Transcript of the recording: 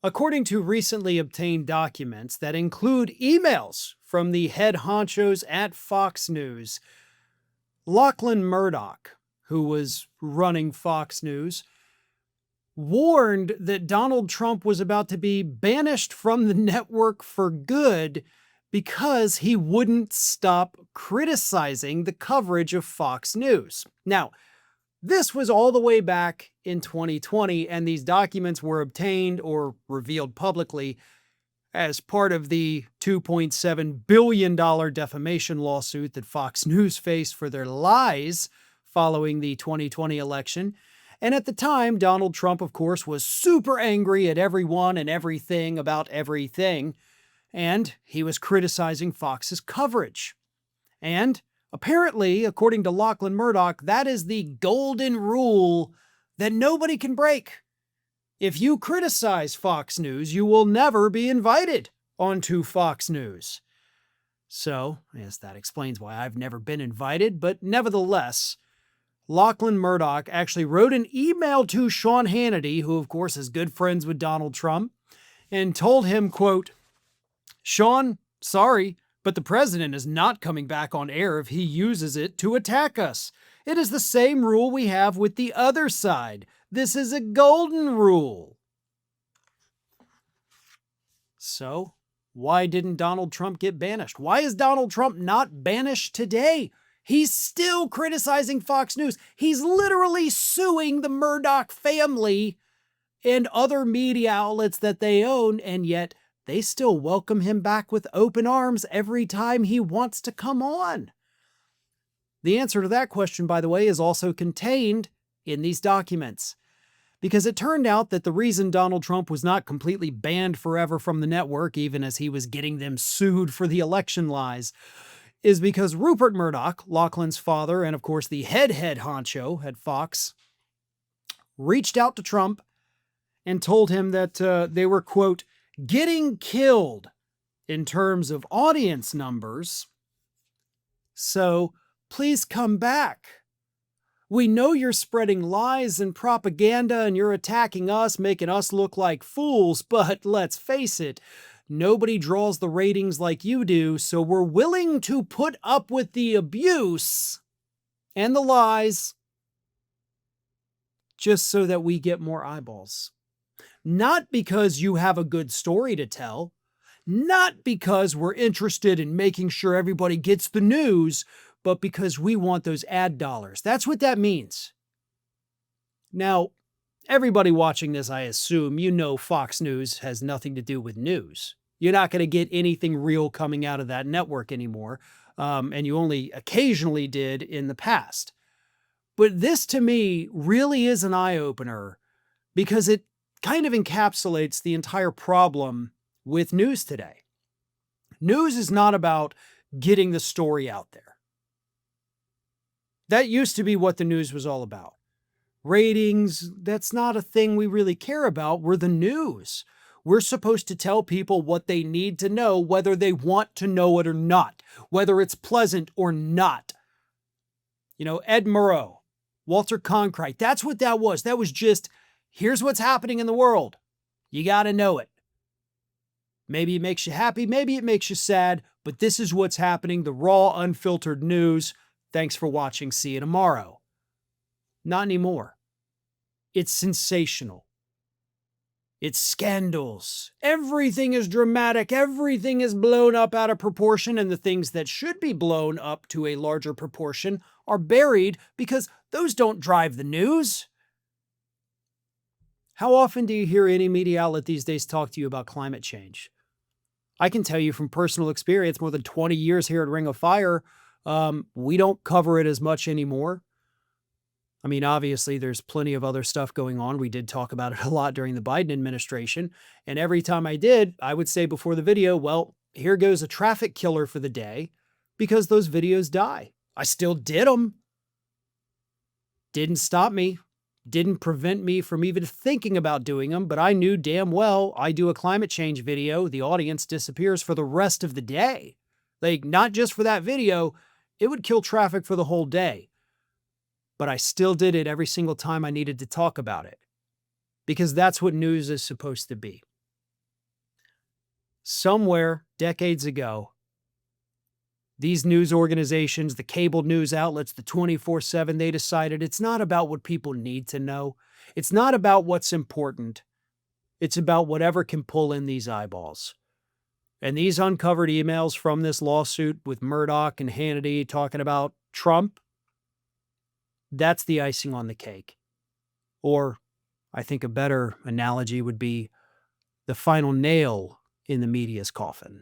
According to recently obtained documents that include emails from the head honchos at Fox News, Lachlan Murdoch, who was running Fox News, warned that Donald Trump was about to be banished from the network for good because he wouldn't stop criticizing the coverage of Fox News. Now, this was all the way back in 2020, and these documents were obtained or revealed publicly as part of the $2.7 billion defamation lawsuit that Fox News faced for their lies following the 2020 election. And at the time, Donald Trump, of course, was super angry at everyone and everything about everything, and he was criticizing Fox's coverage. And apparently, according to Lachlan Murdoch, that is the golden rule that nobody can break. If you criticize Fox News, you will never be invited onto Fox News. So, yes, that explains why I've never been invited, but nevertheless, Lachlan Murdoch actually wrote an email to Sean Hannity, who of course is good friends with Donald Trump, and told him, quote, "Sean, sorry, but the president is not coming back on air if he uses it to attack us. It is the same rule we have with the other side. This is a golden rule." So, why didn't Donald Trump get banished? Why is Donald Trump not banished today? He's still criticizing Fox News. He's literally suing the Murdoch family and other media outlets that they own, and yet they still welcome him back with open arms every time he wants to come on. The answer to that question, by the way, is also contained in these documents. Because it turned out that the reason Donald Trump was not completely banned forever from the network, even as he was getting them sued for the election lies, is because Rupert Murdoch, Lachlan's father, and of course the head honcho at Fox, reached out to Trump and told him that they were, quote, getting killed in terms of audience numbers. So please come back. We know you're spreading lies and propaganda and you're attacking us, making us look like fools, but let's face it, nobody draws the ratings like you do, so we're willing to put up with the abuse and the lies just so that we get more eyeballs. Not because you have a good story to tell, not because we're interested in making sure everybody gets the news, but because we want those ad dollars. That's what that means. Now, everybody watching this, I assume, you know Fox News has nothing to do with news. You're not going to get anything real coming out of that network anymore, and you only occasionally did in the past. But this, to me, really is an eye-opener because it kind of encapsulates the entire problem with news today. News is not about getting the story out there. That used to be what the news was all about. Ratings, that's not a thing we really care about. We're the news. We're supposed to tell people what they need to know, whether they want to know it or not, whether it's pleasant or not. You know, Ed Murrow, Walter Cronkite, that's what that was. That was just, here's what's happening in the world. You got to know it. Maybe it makes you happy, maybe it makes you sad, but this is what's happening, the raw, unfiltered news. Thanks for watching. See you tomorrow. Not anymore. It's sensational. It's scandals. Everything is dramatic. Everything is blown up out of proportion, and the things that should be blown up to a larger proportion are buried because those don't drive the news. How often do you hear any media outlet these days talk to you about climate change? I can tell you from personal experience, more than 20 years here at Ring of Fire, we don't cover it as much anymore. I mean, obviously, there's plenty of other stuff going on. We did talk about it a lot during the Biden administration. And every time I did, I would say before the video, well, here goes a traffic killer for the day because those videos die. I still did them. Didn't stop me. Didn't prevent me from even thinking about doing them. But I knew damn well I do a climate change video, the audience disappears for the rest of the day. Like, not just for that video, it would kill traffic for the whole day. But I still did it every single time I needed to talk about it. Because that's what news is supposed to be. somewhere decades ago, these news organizations, the cable news outlets, the 24/7, they decided it's not about what people need to know. It's not about what's important. It's about whatever can pull in these eyeballs. And these uncovered emails from this lawsuit with Murdoch and Hannity talking about Trump, that's the icing on the cake. Or I think a better analogy would be the final nail in the media's coffin.